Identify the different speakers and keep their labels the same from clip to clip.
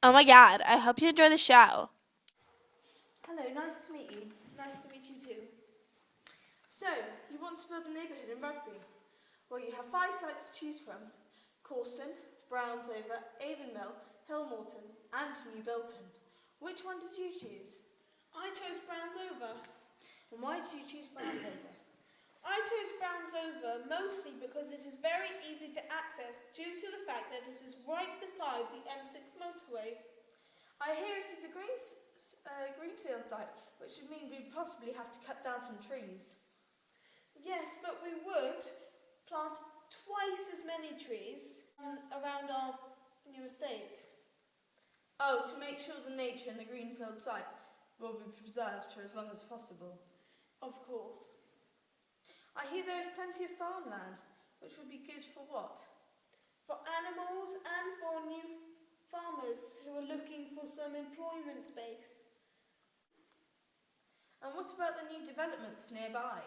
Speaker 1: Oh my god, I hope you enjoy the show.
Speaker 2: Hello, nice to meet you. Nice to meet you too. So, you want to build a neighbourhood in Rugby? Well, you have 5 sites to choose from: Corston, Brownsover, Avonmill, Hillmorton and New Bilton. Which one did you choose? I chose Brownsover. And why did you choose Brownsover? I chose Brownsover mostly because it is very easy to access due to the fact that it is right beside the M6 motorway. I hear it is a greenfield site, which would mean we'd possibly have to cut down some trees. Yes, but we would plant twice as many trees around our new estate. Oh, to make sure the nature in the greenfield site will be preserved for as long as possible. Of course. I hear there is plenty of farmland, which would be good for what? For animals and for new farmers who are looking for some employment space. And what about the new developments nearby?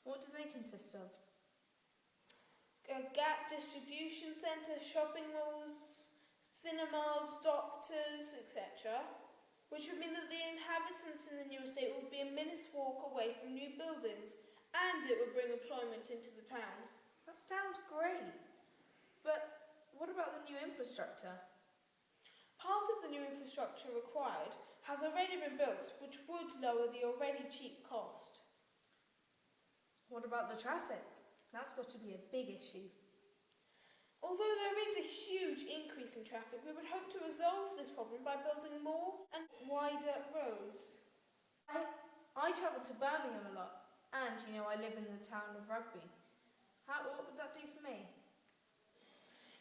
Speaker 2: What do they consist of? A Gap distribution centre, shopping malls, cinemas, doctors, etc. Which would mean that the inhabitants in the new estate would be a minute's walk away from new buildings, and it would bring employment into the town. That sounds great. But what about the new infrastructure? Part of the new infrastructure required has already been built, which would lower the already cheap cost. What about the traffic? That's got to be a big issue. Although there is a huge increase in traffic, we would hope to resolve this problem by building more and wider roads. I travel to Birmingham a lot, and I live in the town of Rugby. What would that do for me?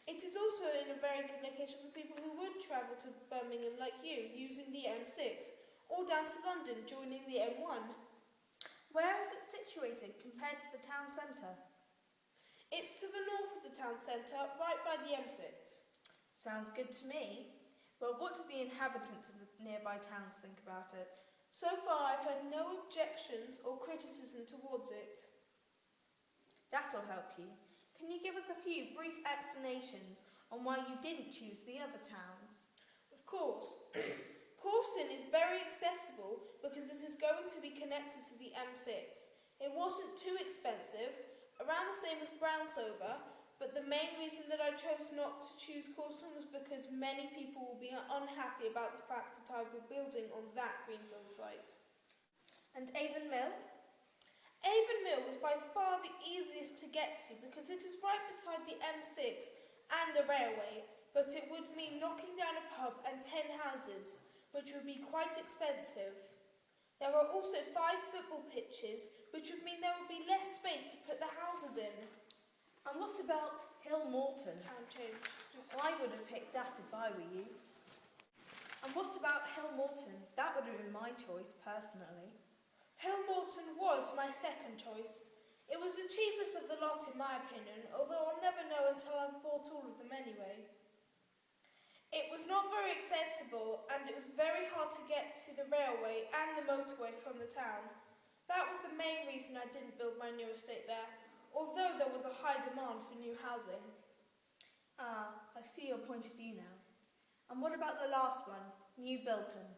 Speaker 2: It is also in a very good location for people who would travel to Birmingham like you, using the M6, or down to London, joining the M1. Where is it situated compared to the town centre? It's to the north of the town centre, right by the M6. Sounds good to me. Well, what do the inhabitants of the nearby towns think about it? So far, I've heard no objections or criticism towards it. That'll help you. Can you give us a few brief explanations on why you didn't choose the other towns? Of course. Corston is very accessible because it is going to be connected to the M6. It wasn't too expensive, around the same as Brownsover, but the main reason that I chose not to choose Corston was because many people will be unhappy about the fact that I will be building on that greenfield site. And Avonmill? Avonmill was by far the easiest to get to because it is right beside the M6 and the railway, but it would mean knocking down a pub and 10 houses, which would be quite expensive. There are also 5 football pitches, which would mean there would be less space to put the houses in. And what about Hillmorton? I would have picked that if I were you. And what about Hillmorton? That would have been my choice, personally. Hillmorton was my second choice. It was the cheapest of the lot in my opinion, although I'll never know until I've bought all of them anyway. It was not very accessible, and it was very hard to get to the railway and the motorway from the town. That was the main reason I didn't build my new estate there, although there was a high demand for new housing. I see your point of view now. And what about the last one, New Bilton?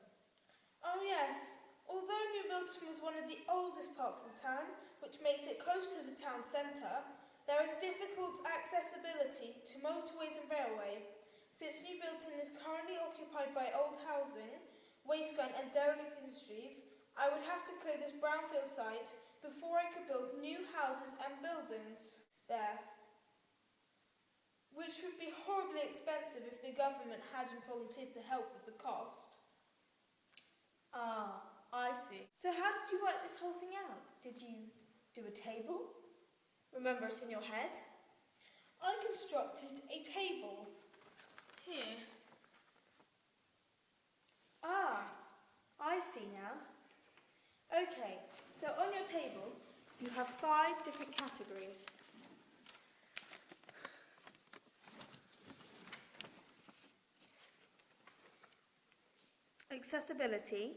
Speaker 2: Oh yes, although New Bilton was one of the oldest parts of the town, which makes it close to the town centre, there is difficult accessibility to motorways and railway. Since New Bilton is currently occupied by old housing, waste gun and derelict industries, I would have to clear this brownfield site before I could build new houses and buildings there, which would be horribly expensive if the government hadn't volunteered to help with the cost. I see. So how did you work this whole thing out? Did you do a table? Remember it in your head? I constructed a table. Here. I see now. Okay, so on your table, you have 5 different categories. Accessibility,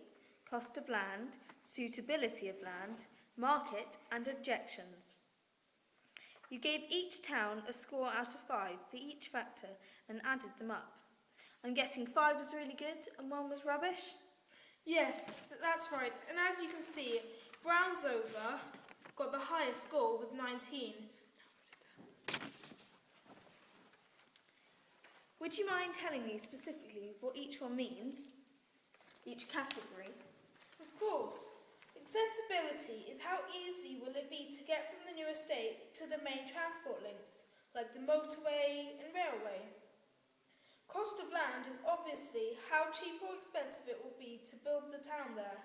Speaker 2: cost of land, suitability of land, market and objections. You gave each town a score out of 5 for each factor and added them up. I'm guessing 5 was really good and 1 was rubbish?
Speaker 3: Yes, that's right. And as you can see, Brownsover got the highest score with 19.
Speaker 2: Would you mind telling me specifically what each one means? Each category?
Speaker 3: Of course. Accessibility is how easy will it be to get from the new estate to the main transport links, like the motorway and railway. Cost of land is obviously how cheap or expensive it will be to build the town there.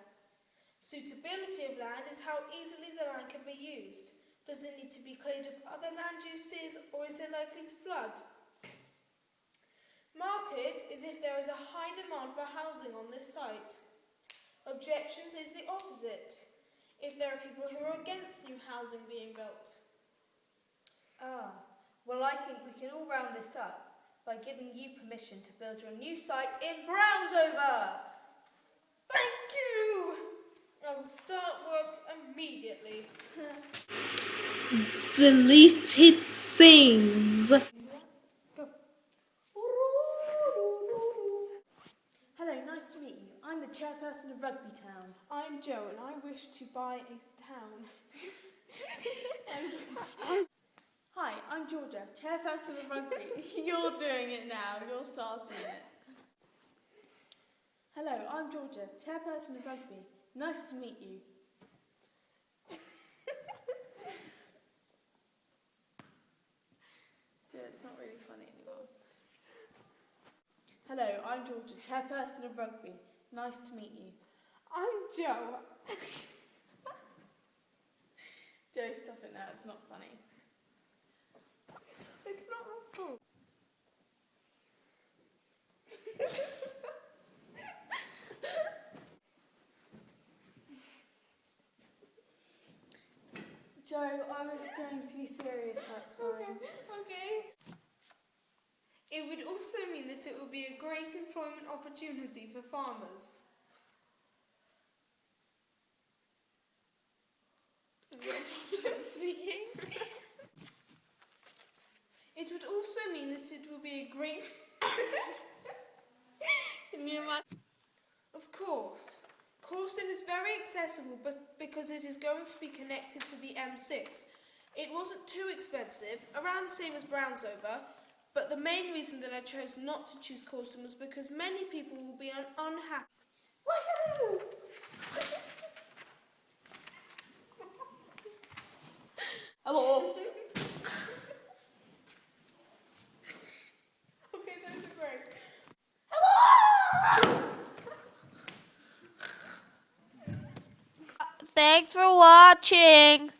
Speaker 3: Suitability of land is how easily the land can be used. Does it need to be cleared of other land uses, or is it likely to flood? Market is if there is a high demand for housing on this site. Objections is the opposite, if there are people who are against new housing being built.
Speaker 2: Well, I think we can all round this up by giving you permission to build your new site in Brownsover.
Speaker 3: Thank you! I will start work immediately.
Speaker 1: Deleted scenes.
Speaker 2: Hello, nice to meet you. I'm the chairperson of Rugby Town.
Speaker 3: I'm Joe and I wish to buy a town.
Speaker 2: Hi, I'm Georgia, chairperson of Rugby. You're doing it now, you're starting it. Hello, I'm Georgia, chairperson of Rugby. Nice to meet you. Joe, it's not really funny anymore. Hello, I'm Georgia, chairperson of Rugby. Nice to meet you.
Speaker 3: I'm Joe.
Speaker 2: Joe, stop it now, it's not funny.
Speaker 3: It's not my fault.
Speaker 2: Joe, I was going to be serious that time.
Speaker 3: Okay. It would also mean that it would be a great employment opportunity for farmers.
Speaker 2: Speaking.
Speaker 3: It would also mean that it will be a great... Of course. Corston is very accessible, but because it is going to be connected to the M6. It wasn't too expensive, around the same as Brownsover, but the main reason that I chose not to choose Corston was because many people will be unhappy.
Speaker 2: Woohoo!
Speaker 1: Hello.
Speaker 3: Okay, those are great.
Speaker 1: Thanks for watching.